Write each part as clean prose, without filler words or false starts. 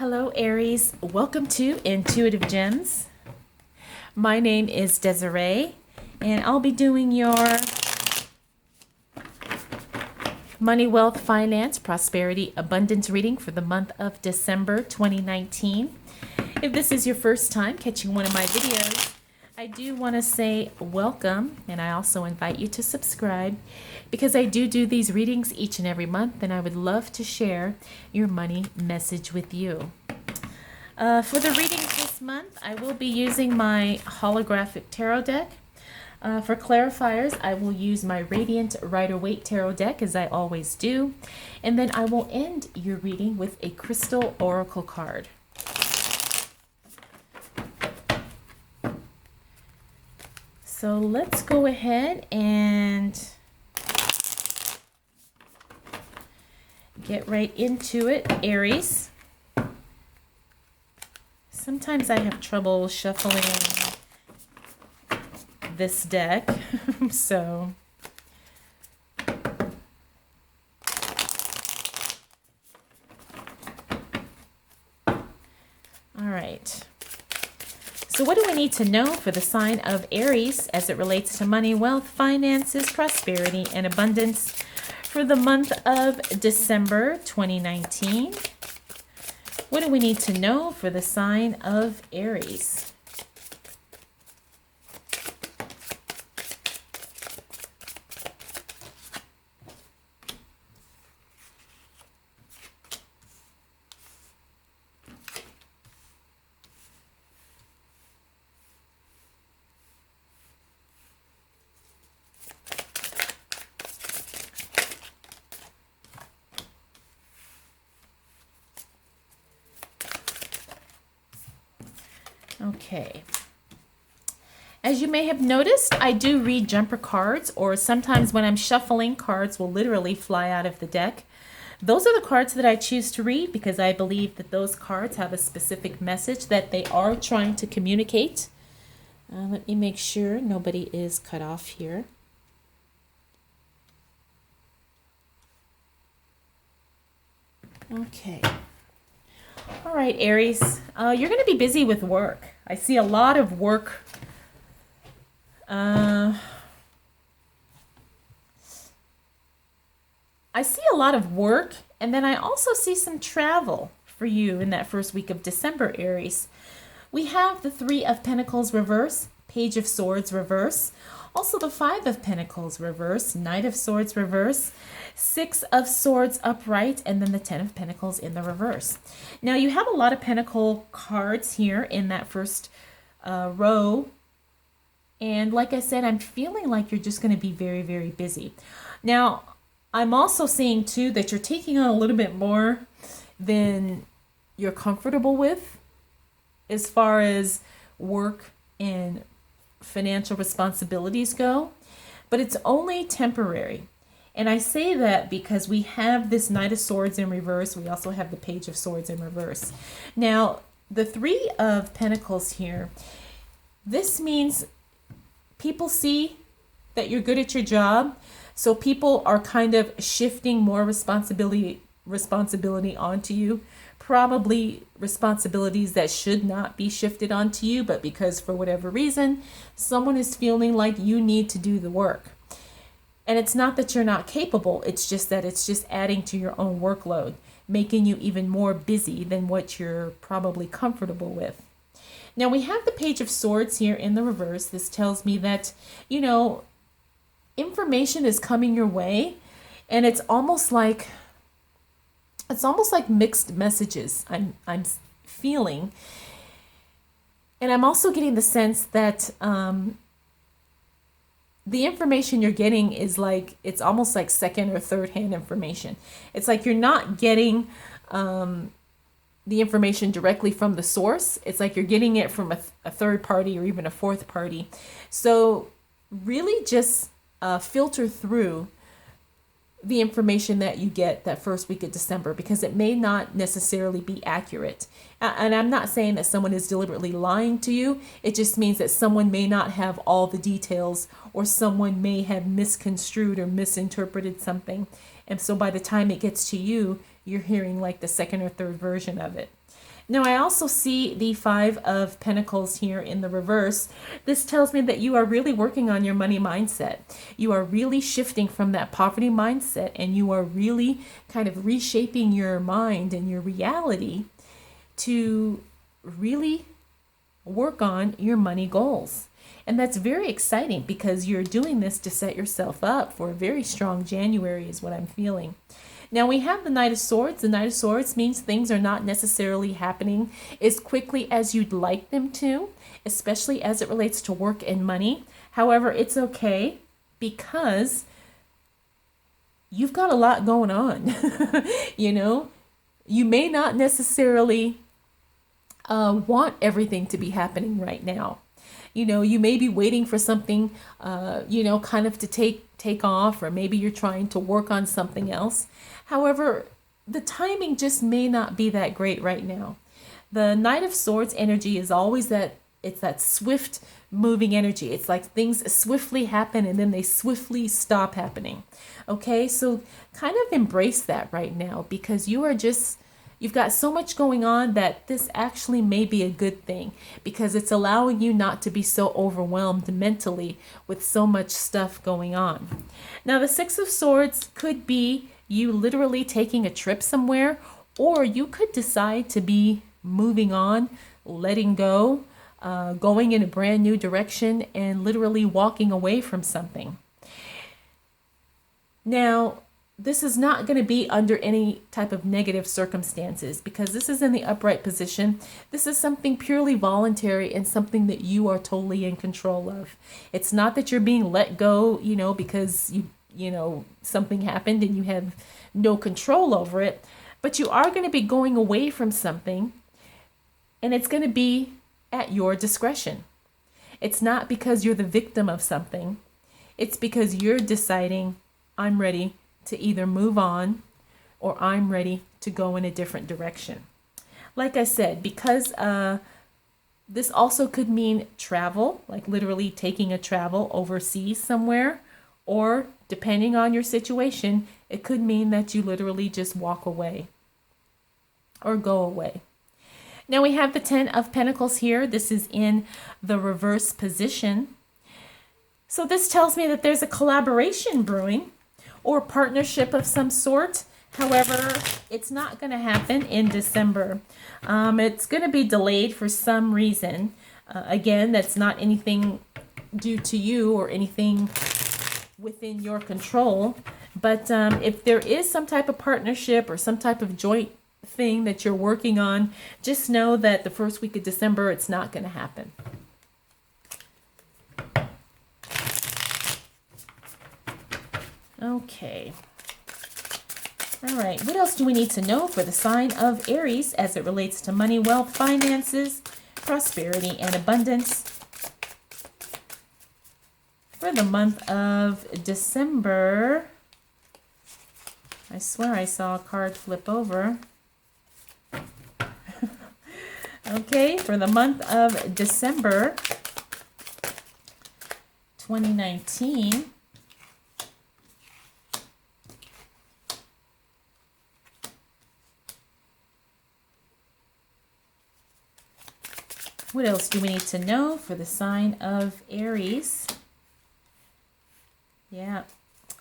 Hello, Aries. Welcome to Intuitive Gems. My name is Desiree, and I'll be doing your money, wealth, finance, prosperity, abundance reading for the month of December 2019. If this is your first time catching one of my videos, I do want to say welcome, and I also invite you to subscribe because I do these readings each and every month, and I would love to share your money message with you. For the readings this month, I will be using my holographic tarot deck. For clarifiers, I will use my Radiant Rider-Waite tarot deck, as I always do. And then I will end your reading with a crystal oracle card. So let's go ahead and get right into it, Aries. Sometimes I have trouble shuffling this deck, so all right. So what do we need to know for the sign of Aries as it relates to money, wealth, finances, prosperity, and abundance for the month of December 2019? What do we need to know for the sign of Aries? Okay. As you may have noticed, I do read jumper cards, or sometimes when I'm shuffling, cards will literally fly out of the deck. Those are the cards that I choose to read because I believe that those cards have a specific message that they are trying to communicate. Let me make sure nobody is cut off here. Okay. All right, Aries, you're going to be busy with work. I see a lot of work. I see a lot of work, and then I also see some travel for you in that first week of December, Aries. We have the Three of Pentacles reverse, Page of Swords reverse, also the Five of Pentacles reverse, Knight of Swords reverse, Six of Swords upright, and then the Ten of Pentacles in the reverse. Now you have a lot of Pentacle cards here in that first row. And like I said, I'm feeling like you're just going to be very, very busy. Now, I'm also seeing too that you're taking on a little bit more than you're comfortable with as far as work and financial responsibilities go, but it's only temporary. And I say that because we have this Knight of Swords in reverse. We also have the Page of Swords in reverse. Now, the Three of Pentacles here, this means people see that you're good at your job. So people are kind of shifting more responsibility onto you. Probably responsibilities that should not be shifted onto you, but because for whatever reason, someone is feeling like you need to do the work. And it's not that you're not capable, it's just that it's just adding to your own workload, making you even more busy than what you're probably comfortable with. Now we have the Page of Swords here in the reverse. This tells me that, information is coming your way, and it's almost like mixed messages I'm feeling. And I'm also getting the sense that the information you're getting is like, it's almost like second or third hand information. It's like you're not getting the information directly from the source. It's like you're getting it from a third party or even a fourth party. So really just filter through the information that you get that first week of December, because it may not necessarily be accurate. And I'm not saying that someone is deliberately lying to you. It just means that someone may not have all the details, or someone may have misconstrued or misinterpreted something. And so by the time it gets to you, you're hearing like the second or third version of it. Now, I also see the Five of Pentacles here in the reverse. This tells me that you are really working on your money mindset. You are really shifting from that poverty mindset, and you are really kind of reshaping your mind and your reality to really work on your money goals. And that's very exciting because you're doing this to set yourself up for a very strong January is what I'm feeling. Now we have the Knight of Swords. The Knight of Swords means things are not necessarily happening as quickly as you'd like them to, especially as it relates to work and money. However, it's okay because you've got a lot going on. You may not necessarily want everything to be happening right now. You may be waiting for something, kind of to take off, or maybe you're trying to work on something else. However, the timing just may not be that great right now. The Knight of Swords energy is always that swift moving energy. It's like things swiftly happen and then they swiftly stop happening. Okay, so kind of embrace that right now because you've got so much going on that this actually may be a good thing because it's allowing you not to be so overwhelmed mentally with so much stuff going on. Now, the Six of Swords could be you literally taking a trip somewhere, or you could decide to be moving on, letting go, going in a brand new direction, and literally walking away from something. Now, this is not going to be under any type of negative circumstances because this is in the upright position. This is something purely voluntary and something that you are totally in control of. It's not that you're being let go, because something happened and you have no control over it, but you are going to be going away from something and it's going to be at your discretion. It's not because you're the victim of something. It's because you're deciding, I'm ready to either move on or I'm ready to go in a different direction. Like I said, because this also could mean travel, like literally taking a travel overseas somewhere, or depending on your situation, it could mean that you literally just walk away or go away. Now we have the Ten of Pentacles here. This is in the reverse position. So this tells me that there's a collaboration brewing or partnership of some sort. However, it's not going to happen in December. It's going to be delayed for some reason. Again, that's not anything due to you or anything within your control. But if there is some type of partnership or some type of joint thing that you're working on, just know that the first week of December, it's not going to happen. Okay. All right. What else do we need to know for the sign of Aries as it relates to money, wealth, finances, prosperity, and abundance for the month of December? I swear I saw a card flip over. Okay, for the month of December 2019. What else do we need to know for the sign of Aries? Yeah,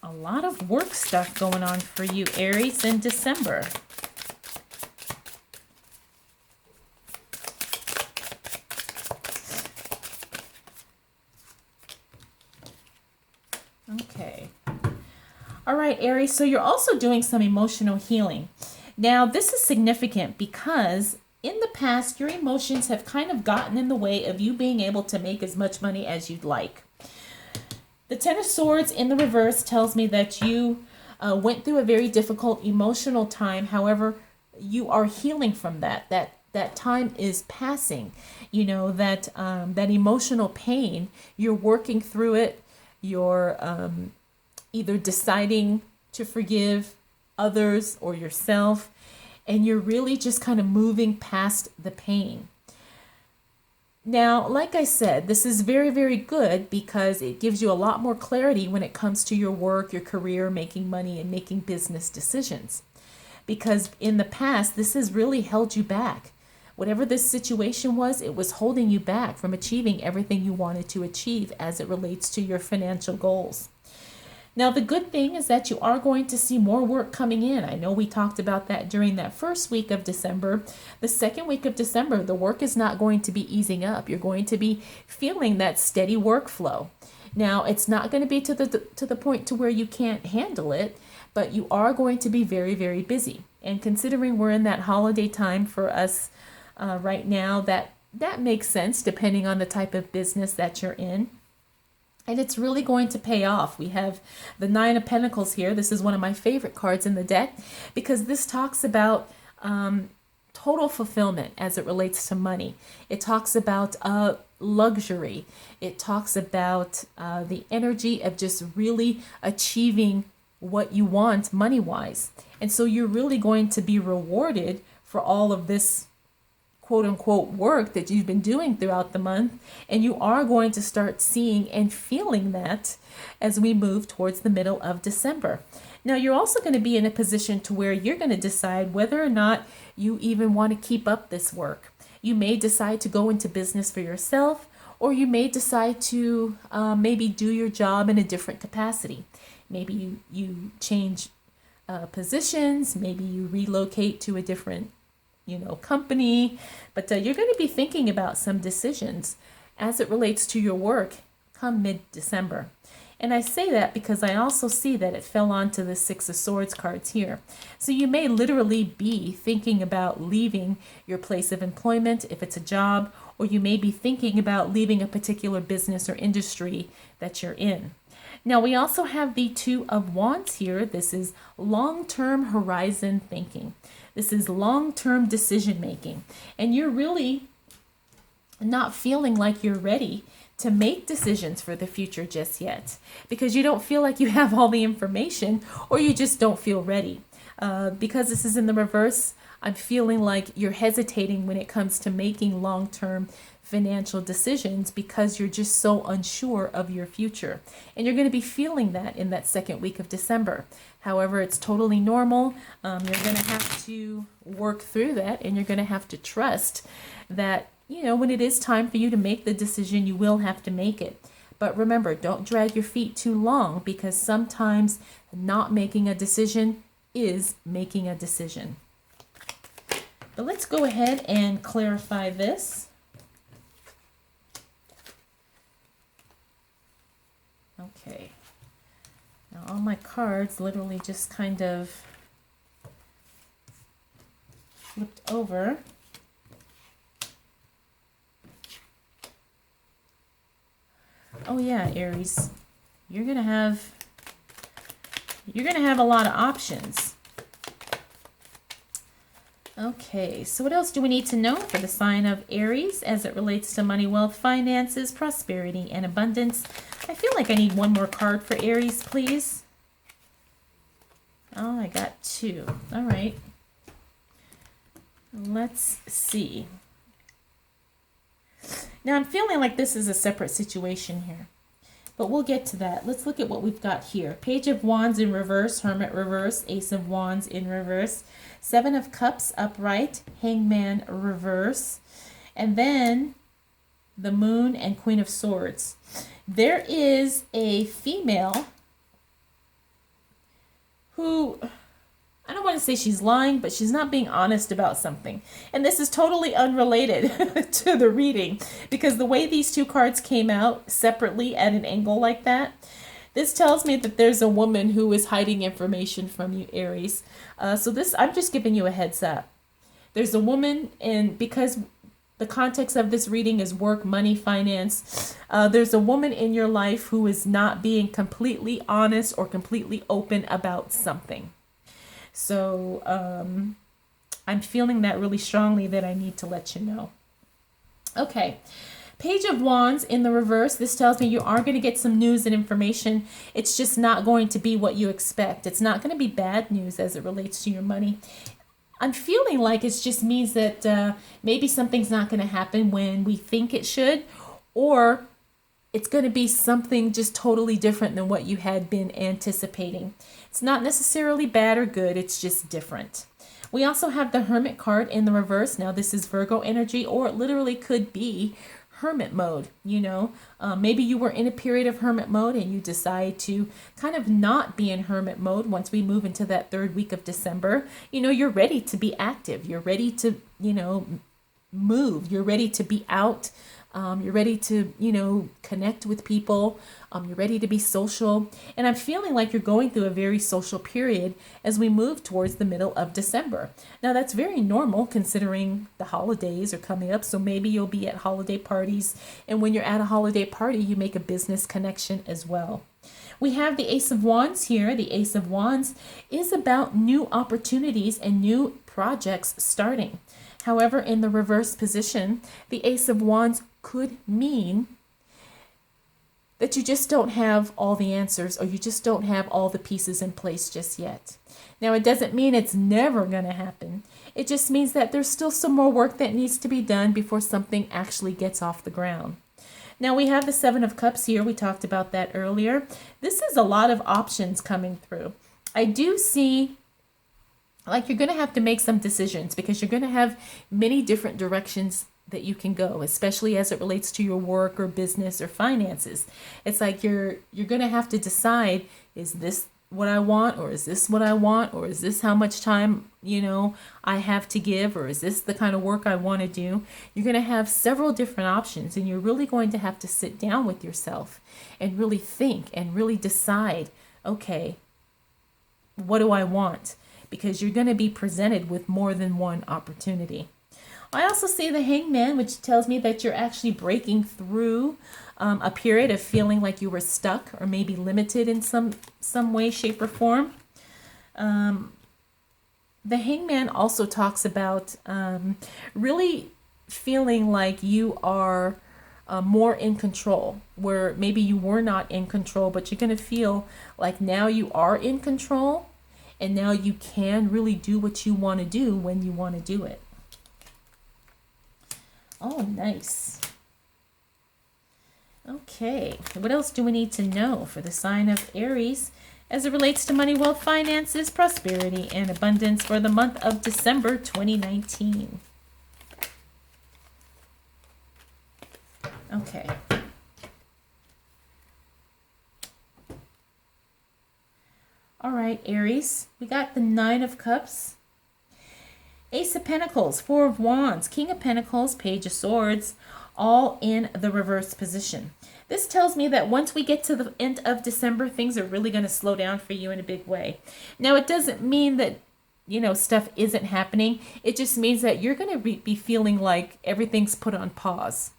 a lot of work stuff going on for you, Aries, in December. Okay. All right, Aries, so you're also doing some emotional healing. Now, this is significant because in the past, your emotions have kind of gotten in the way of you being able to make as much money as you'd like. The Ten of Swords in the reverse tells me that you went through a very difficult emotional time. However, you are healing from that. That time is passing. That emotional pain, you're working through it. You're either deciding to forgive others or yourself, and you're really just kind of moving past the pain. Now, like I said, this is very, very good because it gives you a lot more clarity when it comes to your work, your career, making money, and making business decisions. Because in the past, this has really held you back Whatever this situation was, it was holding you back from achieving everything you wanted to achieve as it relates to your financial goals. Now, the good thing is that you are going to see more work coming in. I know we talked about that during that first week of December. The second week of December, the work is not going to be easing up. You're going to be feeling that steady workflow. Now, it's not going to be to the point to where you can't handle it, but you are going to be very, very busy. And considering we're in that holiday time for us right now, that makes sense depending on the type of business that you're in. And it's really going to pay off. We have the Nine of Pentacles here. This is one of my favorite cards in the deck because this talks about total fulfillment as it relates to money. It talks about luxury. It talks about the energy of just really achieving what you want money-wise. And so you're really going to be rewarded for all of this quote unquote work that you've been doing throughout the month, and you are going to start seeing and feeling that as we move towards the middle of December. Now, you're also going to be in a position to where you're going to decide whether or not you even want to keep up this work. You may decide to go into business for yourself, or you may decide to maybe do your job in a different capacity. Maybe you change positions, maybe you relocate to a different company, but you're going to be thinking about some decisions as it relates to your work come mid-December. And I say that because I also see that it fell onto the Six of Swords cards here. So you may literally be thinking about leaving your place of employment if it's a job, or you may be thinking about leaving a particular business or industry that you're in. Now, we also have the Two of Wands here. This is long-term horizon thinking. This is long-term decision making. And you're really not feeling like you're ready to make decisions for the future just yet because you don't feel like you have all the information, or you just don't feel ready. Because this is in the reverse, I'm feeling like you're hesitating when it comes to making long-term financial decisions because you're just so unsure of your future. And you're going to be feeling that in that second week of December. However, it's totally normal. You're going to have to work through that, and you're going to have to trust that, when it is time for you to make the decision, you will have to make it. But remember, don't drag your feet too long, because sometimes not making a decision is making a decision. But let's go ahead and clarify this. Okay. Now all my cards literally just kind of flipped over. Oh yeah, Aries. You're gonna have a lot of options. Okay, so what else do we need to know for the sign of Aries as it relates to money, wealth, finances, prosperity, and abundance? I feel like I need one more card for Aries, please. Oh, I got two. All right. Let's see. Now, I'm feeling like this is a separate situation here, but we'll get to that. Let's look at what we've got here. Page of Wands in reverse, Hermit reverse, Ace of Wands in reverse, Seven of Cups upright, Hangman reverse, and then the Moon and Queen of Swords. There is a female who, I don't want to say she's lying, but she's not being honest about something. And this is totally unrelated to the reading, because the way these two cards came out separately at an angle like that, this tells me that there's a woman who is hiding information from you, Aries. So this, I'm just giving you a heads up. There's a woman, and because the context of this reading is work, money, finance, there's a woman in your life who is not being completely honest or completely open about something. So I'm feeling that really strongly, that I need to let you know. Okay. Page of Wands in the reverse. This tells me you are going to get some news and information. It's just not going to be what you expect. It's not going to be bad news as it relates to your money. I'm feeling like it just means that maybe something's not going to happen when we think it should, or it's going to be something just totally different than what you had been anticipating. It's not necessarily bad or good. It's just different. We also have the Hermit card in the reverse. Now, this is Virgo energy, or it literally could be hermit mode. Maybe you were in a period of hermit mode and you decide to kind of not be in hermit mode once we move into that third week of December. You're ready to be active. You're ready to, move. You're ready to be out. You're ready to, connect with people. You're ready to be social. And I'm feeling like you're going through a very social period as we move towards the middle of December. Now, that's very normal considering the holidays are coming up. So maybe you'll be at holiday parties. And when you're at a holiday party, you make a business connection as well. We have the Ace of Wands here. The Ace of Wands is about new opportunities and new projects starting. However, in the reverse position, the Ace of Wands could mean that you just don't have all the answers, or you just don't have all the pieces in place just yet. Now, it doesn't mean it's never going to happen. It just means that there's still some more work that needs to be done before something actually gets off the ground. Now, we have the Seven of Cups here. We talked about that earlier. This is a lot of options coming through. I do see like you're going to have to make some decisions because you're going to have many different directions that you can go, especially as it relates to your work or business or finances. It's like you're going to have to decide, is this what I want, or is this what I want, or is this how much time, I have to give, or is this the kind of work I want to do? You're going to have several different options, and you're really going to have to sit down with yourself and really think and really decide, okay, what do I want? Because you're going to be presented with more than one opportunity. I also see the Hangman, which tells me that you're actually breaking through a period of feeling like you were stuck or maybe limited in some way, shape, or form. The Hangman also talks about really feeling like you are more in control, where maybe you were not in control, but you're going to feel like now you are in control, and now you can really do what you want to do when you want to do it. Oh, nice. Okay, what else do we need to know for the sign of Aries as it relates to money, wealth, finances, prosperity, and abundance for the month of December 2019? Okay. All right, Aries, we got the Nine of Cups, Ace of Pentacles, Four of Wands, King of Pentacles, Page of Swords, all in the reverse position. This tells me that once we get to the end of December, things are really going to slow down for you in a big way. Now, it doesn't mean that, stuff isn't happening. It just means that you're going to be feeling like everything's put on pause.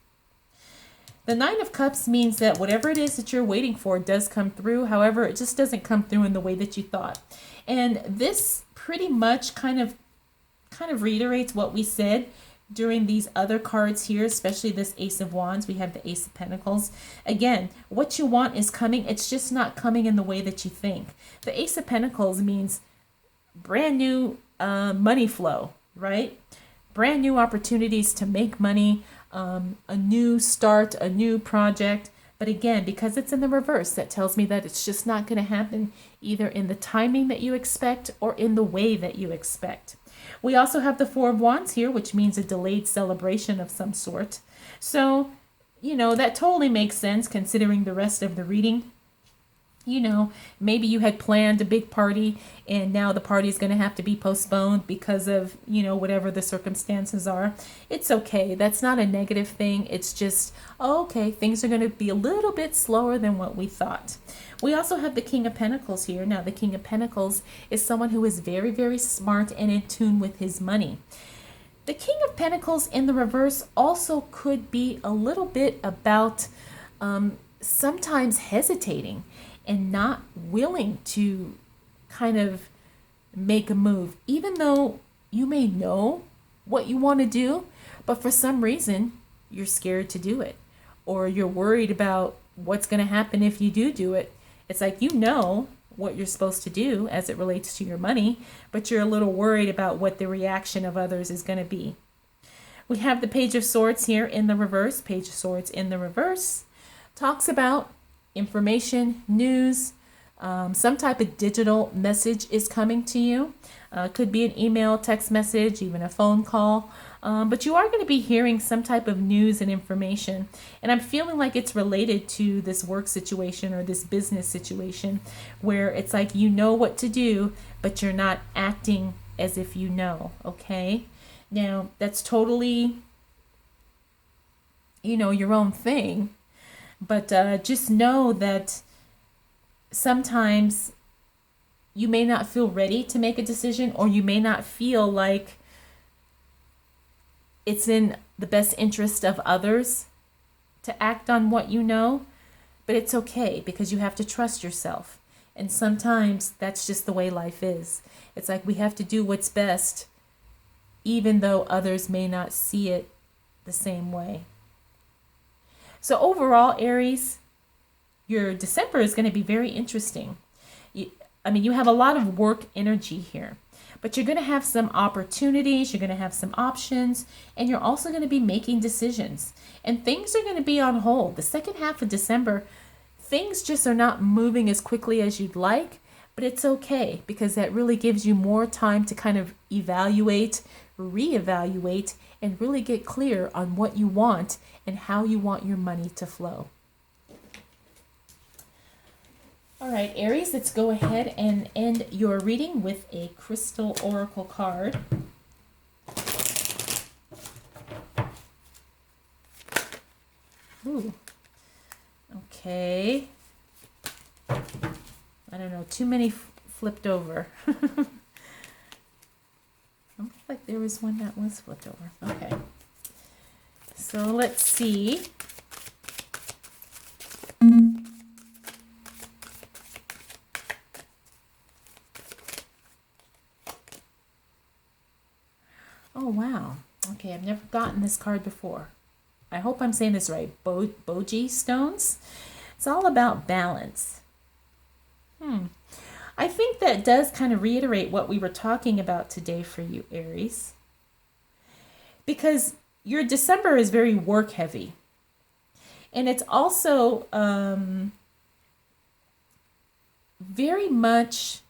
The Nine of Cups means that whatever it is that you're waiting for does come through. However, it just doesn't come through in the way that you thought. And this pretty much kind of reiterates what we said during these other cards here, especially this Ace of Wands. We have the Ace of Pentacles. Again, what you want is coming. It's just not coming in the way that you think. The Ace of Pentacles means brand new money flow, right? Brand new opportunities to make money, a new start, a new project. But again, because it's in the reverse, that tells me that it's just not going to happen either in the timing that you expect or in the way that you expect. We also have the Four of Wands here, which means a delayed celebration of some sort. So, that totally makes sense considering the rest of the reading. Maybe you had planned a big party and now the party is going to have to be postponed because of, whatever the circumstances are. It's okay. That's not a negative thing. It's just, okay, things are going to be a little bit slower than what we thought. We also have the King of Pentacles here. Now, the King of Pentacles is someone who is very, very smart and in tune with his money. The King of Pentacles in the reverse also could be a little bit about sometimes hesitating and not willing to kind of make a move, even though you may know what you want to do, but for some reason you're scared to do it, or you're worried about what's going to happen if you do it. It's like what you're supposed to do as it relates to your money, but you're a little worried about what the reaction of others is going to be. We have the Page of Swords here in the reverse. Page of Swords in the reverse talks about information, news, Some type of digital message is coming to you. Could be an email, text message, even a phone call. But you are going to be hearing some type of news and information. And I'm feeling like it's related to this work situation or this business situation where it's like you know what to do, but you're not acting as if you know, okay? Now, that's totally, your own thing. But just know that sometimes you may not feel ready to make a decision, or you may not feel like it's in the best interest of others to act on what you know, but it's okay because you have to trust yourself. And sometimes that's just the way life is. It's like we have to do what's best, even though others may not see it the same way. So overall, Aries, your December is going to be very interesting. You have a lot of work energy here, but you're going to have some opportunities, you're going to have some options, and you're also going to be making decisions. And things are going to be on hold. The second half of December, things just are not moving as quickly as you'd like, but it's okay because that really gives you more time to kind of evaluate, reevaluate, and really get clear on what you want and how you want your money to flow. All right, Aries, let's go ahead and end your reading with a crystal oracle card. Ooh. Okay. I don't know, too many flipped over. Looks like there was one that was flipped over. Okay. So let's see. Oh, wow. Okay, I've never gotten this card before. I hope I'm saying this right. Boji stones. It's all about balance. I think that does kind of reiterate what we were talking about today for you, Aries. Because your December is very work heavy. And it's also very much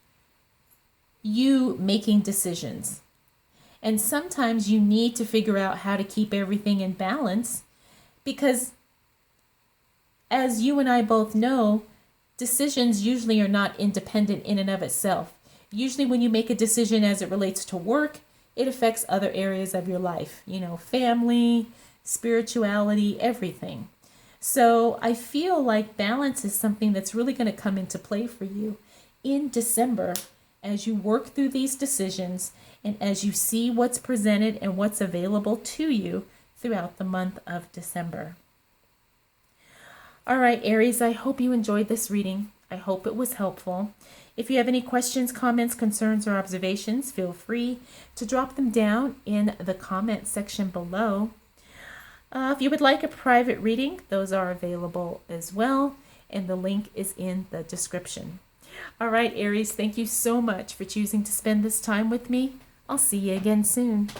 you making decisions. And sometimes you need to figure out how to keep everything in balance because, as you and I both know, decisions usually are not independent in and of itself. Usually when you make a decision as it relates to work, it affects other areas of your life, family, spirituality, everything. So I feel like balance is something that's really going to come into play for you in December as you work through these decisions and as you see what's presented and what's available to you throughout the month of December. All right, Aries, I hope you enjoyed this reading. I hope it was helpful. If you have any questions, comments, concerns, or observations, feel free to drop them down in the comment section below. If you would like a private reading, those are available as well, and the link is in the description. All right, Aries, thank you so much for choosing to spend this time with me. I'll see you again soon.